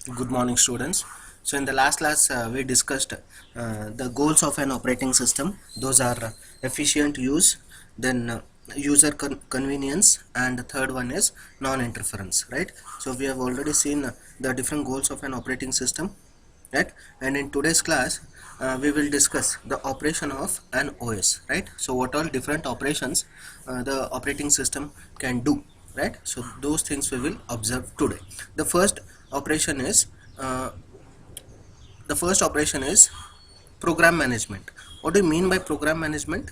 Good morning, students. So in the last class we discussed the goals of an operating system. Those are efficient use, then user convenience, and the third one is non-interference, right? So we have already seen the different goals of an operating system, right? And in today's class we will discuss the operation of an OS, right? So what all different operations the operating system can do, right? So those things we will observe today. The first operation is uh, the first operation is program management. What do you mean by program management?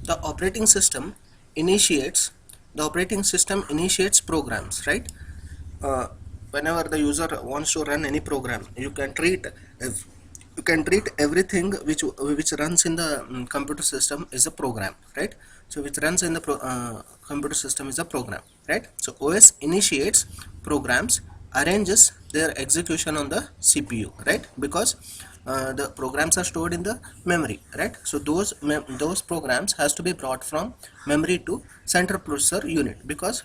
The operating system initiates the operating system initiates programs, right? uh, Whenever the user wants to run any program, you can treat everything which runs in the computer system is a program, right? So which runs in the computer system is a program, right? So OS initiates programs, arranges their execution on the CPU, right? Because the programs are stored in the memory, right? So those programs has to be brought from memory to central processor unit, because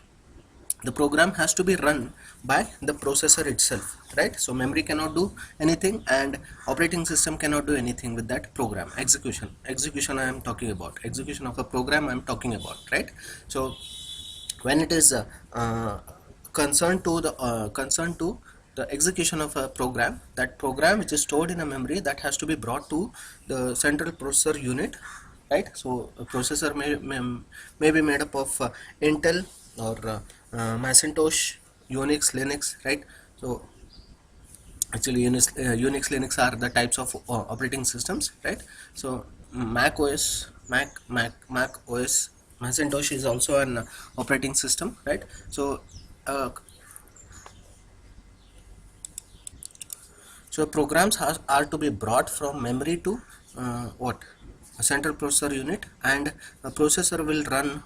the program has to be run by the processor itself, right? So memory cannot do anything and operating system cannot do anything with that program. Execution I am talking about, execution of a program I am talking about, right? So when it is concerned to the execution of a program, that program which is stored in a memory, that has to be brought to the central processor unit, right? So a processor may be made up of Intel or Macintosh, Unix, Linux, right? So actually Unix, Linux are the types of operating systems, right? So Mac OS, Mac OS, Macintosh is also an operating system, right? So uh, programs are to be brought from memory to what, a central processor unit, and a processor will run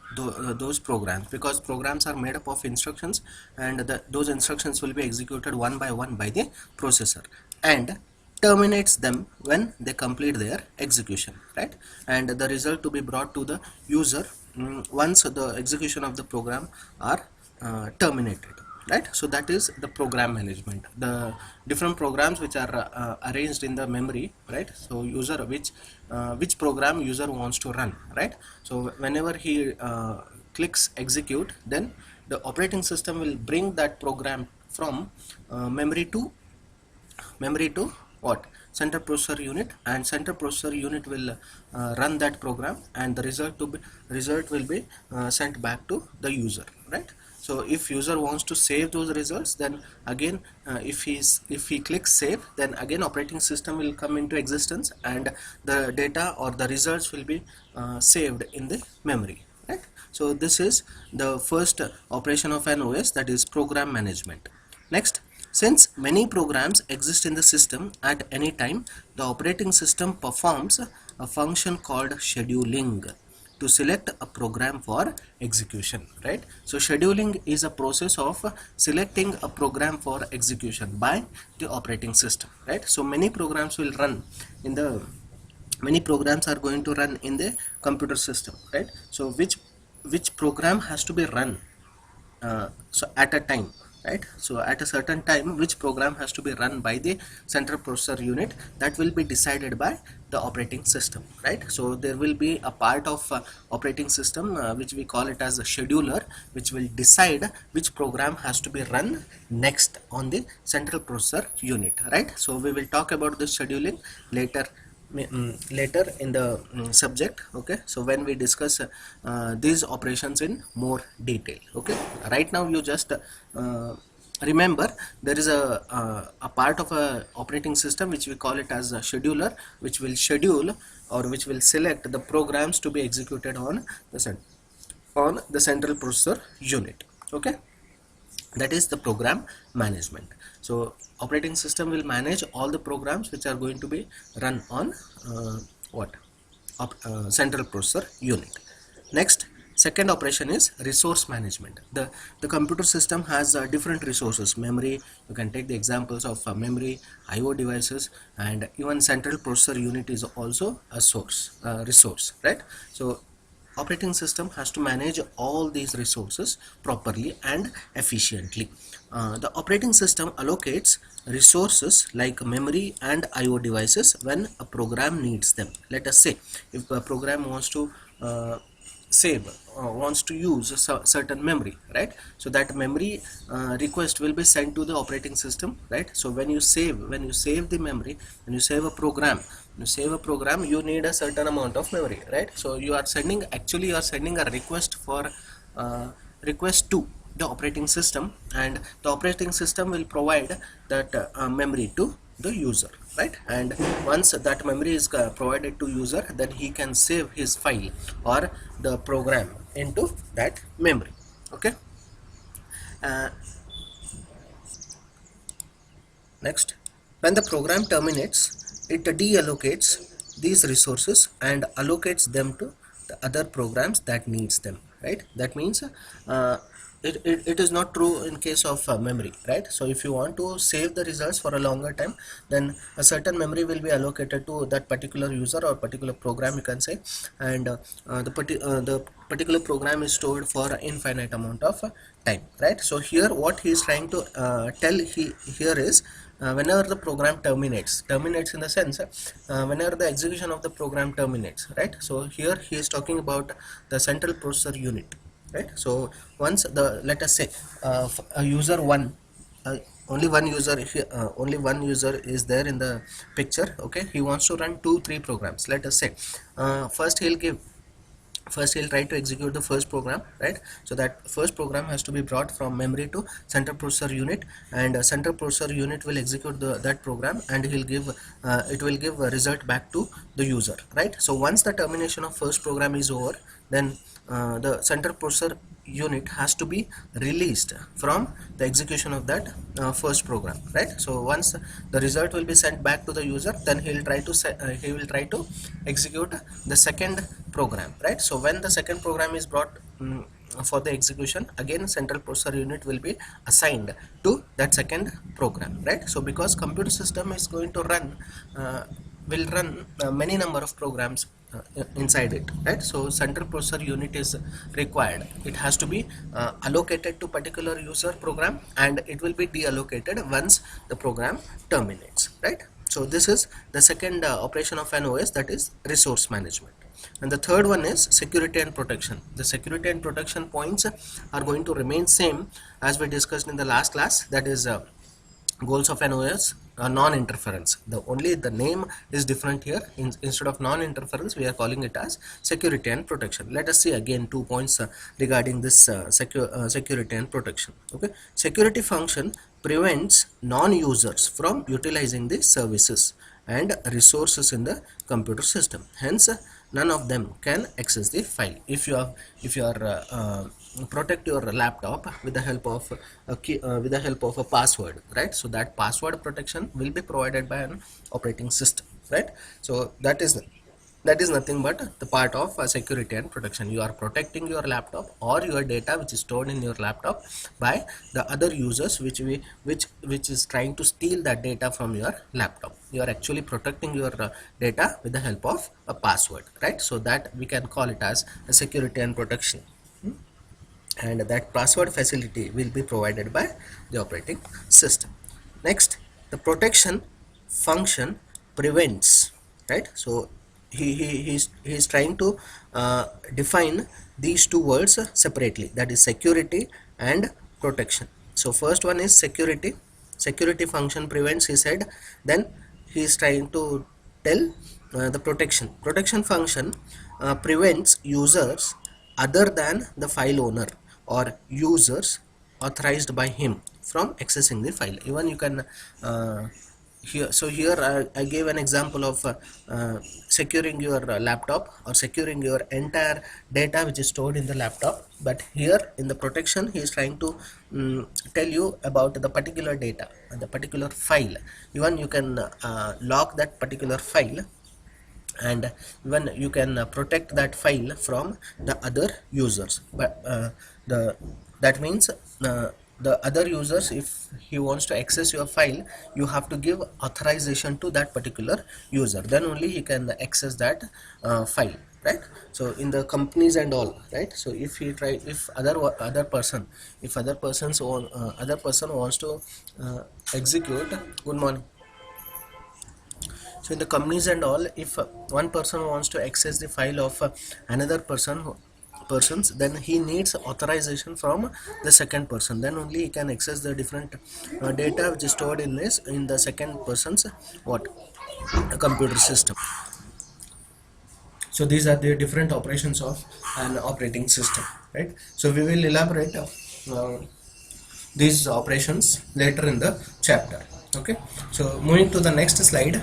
those programs, because programs are made up of instructions, and those instructions will be executed one by one by the processor, and terminates them when they complete their execution, right? And the result to be brought to the user once the execution of the program are terminated, right? So that is the program management, the different programs which are arranged in the memory, right? So user which program user wants to run, right? So whenever he clicks execute, then the operating system will bring that program from memory to what, central processor unit, and central processor unit will run that program, and the result will be sent back to the user, right? So if user wants to save those results, then again if he clicks save, then again operating system will come into existence, and the data or the results will be saved in the memory, right? So this is the first operation of an OS, that is program management. Next, since many programs exist in the system at any time, the operating system performs a function called scheduling to select a program for execution, right? So scheduling is a process of selecting a program for execution by the operating system, right? So many programs are going to run in the computer system, right? So which program has to be run so at a time, right? So at a certain time, which program has to be run by the central processor unit, that will be decided by the operating system, right? So there will be a part of operating system which we call it as a scheduler, which will decide which program has to be run next on the central processor unit, right? So we will talk about this scheduling later, later in the subject, okay? So when we discuss these operations in more detail, okay? Right now you just remember there is a part of a operating system which we call it as a scheduler, which will schedule or which will select the programs to be executed on the central processor unit, okay? That is the program management. So operating system will manage all the programs which are going to be run on what, central processor unit. Next, second operation is resource management. The computer system has different resources, memory. You can take the examples of memory, IO devices, and even central processor unit is also a resource, right? So operating system has to manage all these resources properly and efficiently. The operating system allocates resources like memory and IO devices when a program needs them. Let us say if a program wants to save wants to use a certain memory, right? So that memory request will be sent to the operating system, right? So when you save the memory, when you save a program, you need a certain amount of memory, right? So you are sending, actually you are sending a request for request to the operating system, and the operating system will provide that memory to the user, right? And once that memory is provided to user, then he can save his file or the program into that memory. Okay. uh, Next, when the program terminates, it deallocates these resources and allocates them to the other programs that needs them, right? That means it is not true in case of memory, right? So if you want to save the results for a longer time, then a certain memory will be allocated to that particular user or particular program, you can say, and the particular program is stored for an infinite amount of time, right? So here what he is trying to tell here is, whenever the program terminates in the sense, whenever the execution of the program terminates, right? So here he is talking about the central processor unit, right? So once the, let us say a user one, only one user here, only one user is there in the picture, okay? He wants to run 2-3 programs, let us say. First he'll try to execute the first program, right? So that first program has to be brought from memory to central processor unit, and central processor unit will execute that program, and he'll give it will give a result back to the user, right? So once the termination of first program is over, then the central processor unit has to be released from the execution of that first program, right? So once the result will be sent back to the user, then he will try to execute the second program, right? So when the second program is brought for the execution, again central processor unit will be assigned to that second program, right? So because computer system is going to run will run many number of programs inside it, right? So central processor unit is required. It has to be allocated to particular user program, and it will be deallocated once the program terminates, right? So this is the second operation of an OS, that is resource management. And the third one is security and protection. The security and protection points are going to remain same as we discussed in the last class, that is goals of an OS, non-interference. The name is different here. Instead of non-interference, we are calling it as security and protection. Let us see again 2 points regarding this security and protection. Okay, security function prevents non-users from utilizing the services and resources in the computer system. Hence, none of them can access the file. If you are protect your laptop with the help of a key, with the help of a password, right? So that password protection will be provided by an operating system, right? So that is nothing but the part of security and protection. You are protecting your laptop or your data which is stored in your laptop by the other users which is trying to steal that data from your laptop. You are actually protecting your data with the help of a password, right? So that we can call it as a security and protection. And that password facility will be provided by the operating system. Next, the protection function prevents, right? So he's trying to define these two words separately, that is security and protection. So first one is security function prevents, he said. Then he is trying to tell the protection function prevents users other than the file owner or users authorized by him from accessing the file. Even you can here I gave an example of securing your laptop or securing your entire data which is stored in the laptop, but here in the protection he is trying to tell you about the particular data, the particular file. Even you can lock that particular file, and even you can protect that file from the other users. But the that means the other users, if he wants to access your file, you have to give authorization to that particular user, then only he can access that file. right? So in the companies and all, right? So if he try, if other person, if other person wants to execute, good morning. So in the companies and all, if one person wants to access the file of another persons, then he needs authorization from the second person, then only he can access the different data which is stored in the second person's what, a computer system. So these are the different operations of an operating system, right? So we will elaborate these operations later in the chapter. Okay, so moving to the next slide.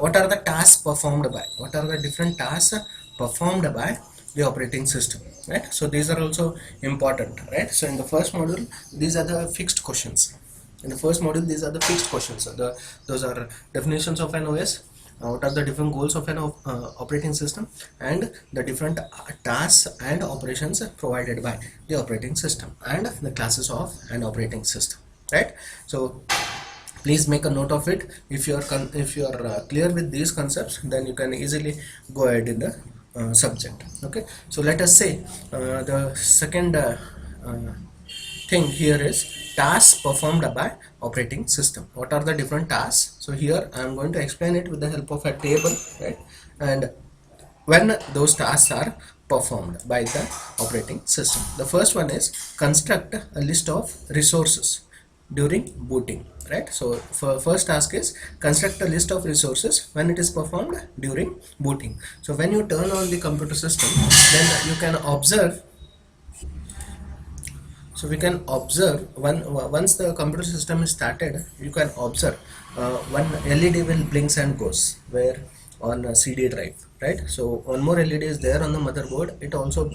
What are the tasks performed by, what are the different tasks performed by the operating system, right? So these are also important, right? So in the first module, these are the fixed questions. In the first module, these are the fixed questions. So those are definitions of an OS, what are the different goals of an operating system, and the different tasks and operations provided by the operating system, and the classes of an operating system, right? So please make a note of it. If you are clear with these concepts, then you can easily go ahead in the subject. Okay, so let us say the second thing here is tasks performed by operating system. What are the different tasks? So here I am going to explain it with the help of a table, right? And when those tasks are performed by the operating system, the first one is construct a list of resources during booting, right? So for first task is construct a list of resources when it is performed during booting. So when you turn on the computer system, then you can observe, so we can observe once the computer system is started, you can observe one LED will blinks and goes where on a CD drive, right? So one more LED is there on the motherboard, it also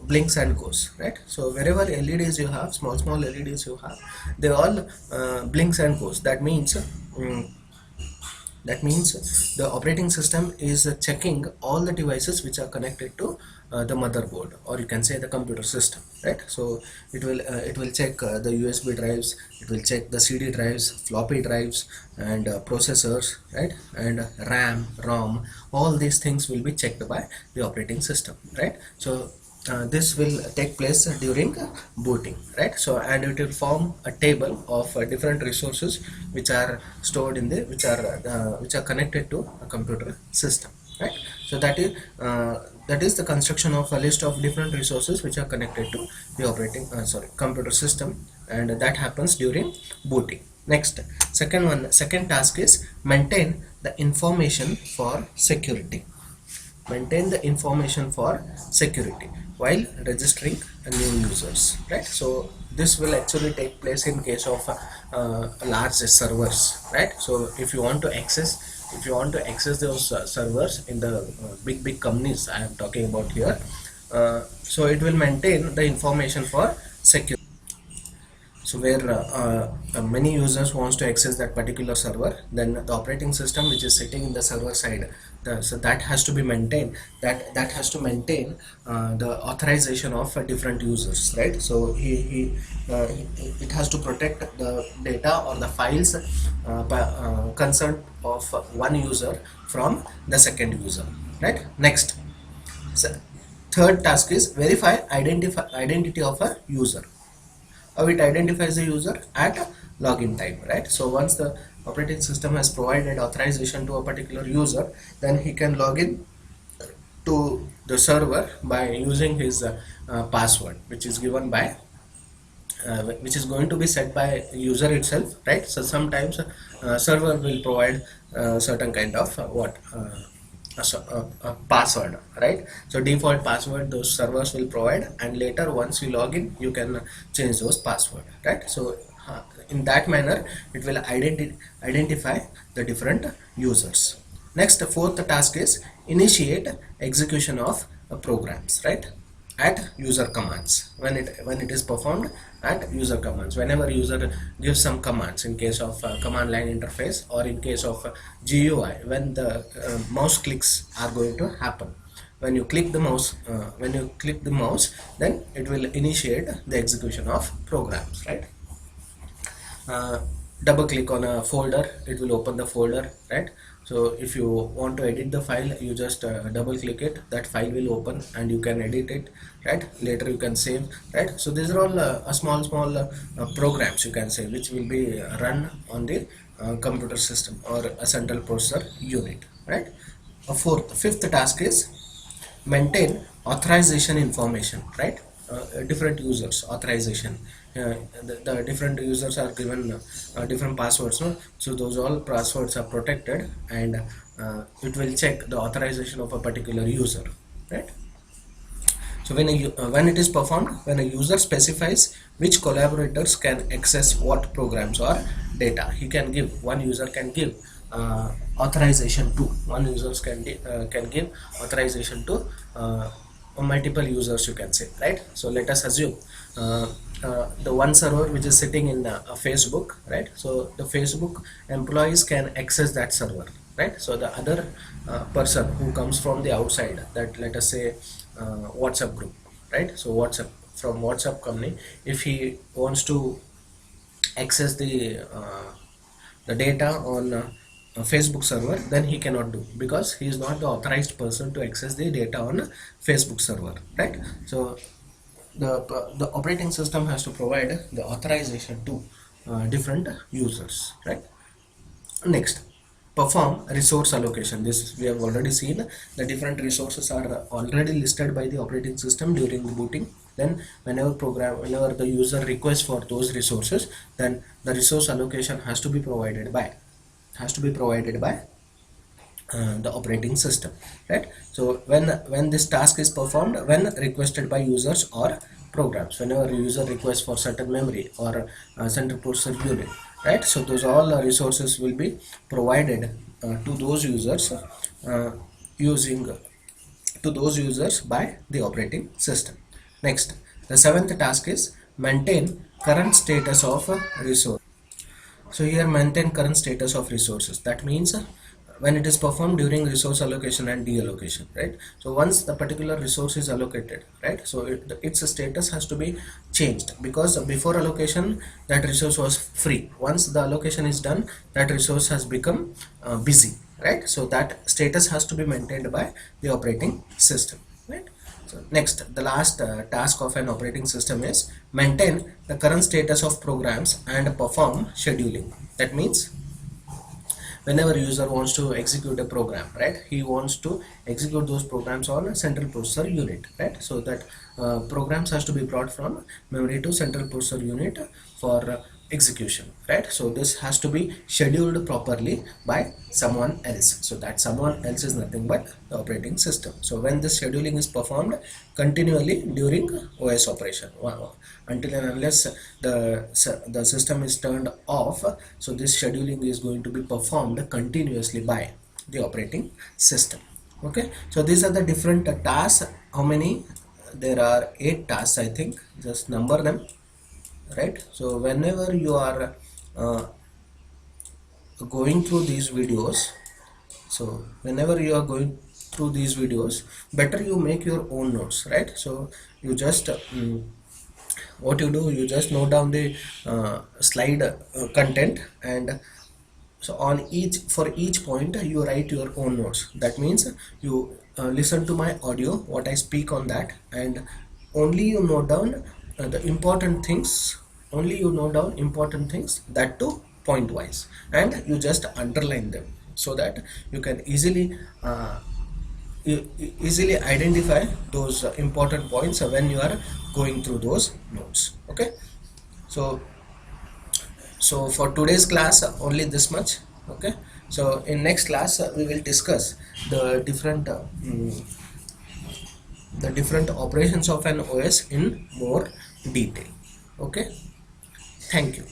blinks and goes, right? So wherever LEDs you have, small LEDs you have, they all blinks and goes. That means the operating system is checking all the devices which are connected to the motherboard, or you can say the computer system, right? So it will check the USB drives, it will check the CD drives, floppy drives, and processors, right? And RAM, ROM, all these things will be checked by the operating system, right? So this will take place during booting, right? So and it will form a table of different resources which are stored in the which are connected to a computer system, right? So that is the construction of a list of different resources which are connected to the computer system, and that happens during booting. Next, second task is maintain the information for security. Maintain the information for security while registering new users, right? So this will actually take place in case of large servers, right? So if you want to access those servers in the big companies I am talking about here, so it will maintain the information for security. So where many users wants to access that particular server, then the operating system which is sitting in the server side, so that has to be maintained, that has to maintain the authorization of different users, right? So it has to protect the data or the files concerned of one user from the second user, right? Next, so third task is verify identity of a user. How it identifies the user at login time, right? So once the operating system has provided authorization to a particular user, then he can log in to the server by using his password, which is given by which is going to be set by user itself, right? So sometimes server will provide certain kind of a password, right? So default password those servers will provide, and later once you log in, you can change those password, right? So in that manner it will identify the different users. Next, the fourth task is initiate execution of programs, right? At user commands, when it is performed at user commands, whenever user gives some commands, in case of command line interface, or in case of GUI, when the mouse clicks are going to happen. When you click the mouse, then it will initiate the execution of programs, right? Double click on a folder, it will open the folder, right? So if you want to edit the file, you just double click it, that file will open and you can edit it, right? Later you can save, right? So these are all a small programs you can say which will be run on the computer system or a central processor unit, right? Fifth task is maintain authorization information, right? Different users authorization, the different users are given different passwords, no? So those all passwords are protected, and it will check the authorization of a particular user, right? So when it is performed, when a user specifies which collaborators can access what programs or data, he can give, one user can give authorization to, one users can give authorization to multiple users, you can say, right? So let us assume the one server which is sitting in Facebook, right? So the Facebook employees can access that server, right? So the other person who comes from the outside, that let us say WhatsApp group, right? So WhatsApp, from WhatsApp company, if he wants to access the data on Facebook server, then he cannot do, because he is not the authorized person to access the data on Facebook server, right? So the operating system has to provide the authorization to different users, right? Next, perform resource allocation. This we have already seen. The different resources are already listed by the operating system during the booting. Then whenever the user requests for those resources, then the resource allocation has to be provided by the operating system, right? So when this task is performed, when requested by users or programs, whenever user requests for certain memory or central processor unit, right? So those all resources will be provided to those users using to those users by the operating system. Next, the seventh task is maintain current status of resource. So here, maintain current status of resources. That means when it is performed during resource allocation and deallocation, right? So once the particular resource is allocated, right? So its status has to be changed, because before allocation that resource was free. Once the allocation is done, that resource has become busy, right? So that status has to be maintained by the operating system, right? So next, the last task of an operating system is maintain the current status of programs and perform scheduling. That means whenever user wants to execute a program, right, he wants to execute those programs on a central processor unit, right? So that programs has to be brought from memory to central processor unit for execution, right? So this has to be scheduled properly by someone else. So that someone else is nothing but the operating system. So when this scheduling is performed continually during OS operation, until and unless the system is turned off, so this scheduling is going to be performed continuously by the operating system. Okay, so these are the different tasks. How many? There are 8 tasks, I think. Just number them, right? So whenever you are going through these videos, so whenever you are going through these videos, better you make your own notes, right? So you just what you do, you just note down the slide content, and so on for each point you write your own notes. That means you listen to my audio, what I speak on that, and only you note down the important things, only you note down important things, that too point wise, and you just underline them, so that you can easily easily identify those important points when you are going through those notes. Okay, so for today's class only this much. Okay, so in next class we will discuss the different operations of an OS in more detail. Okay, thank you.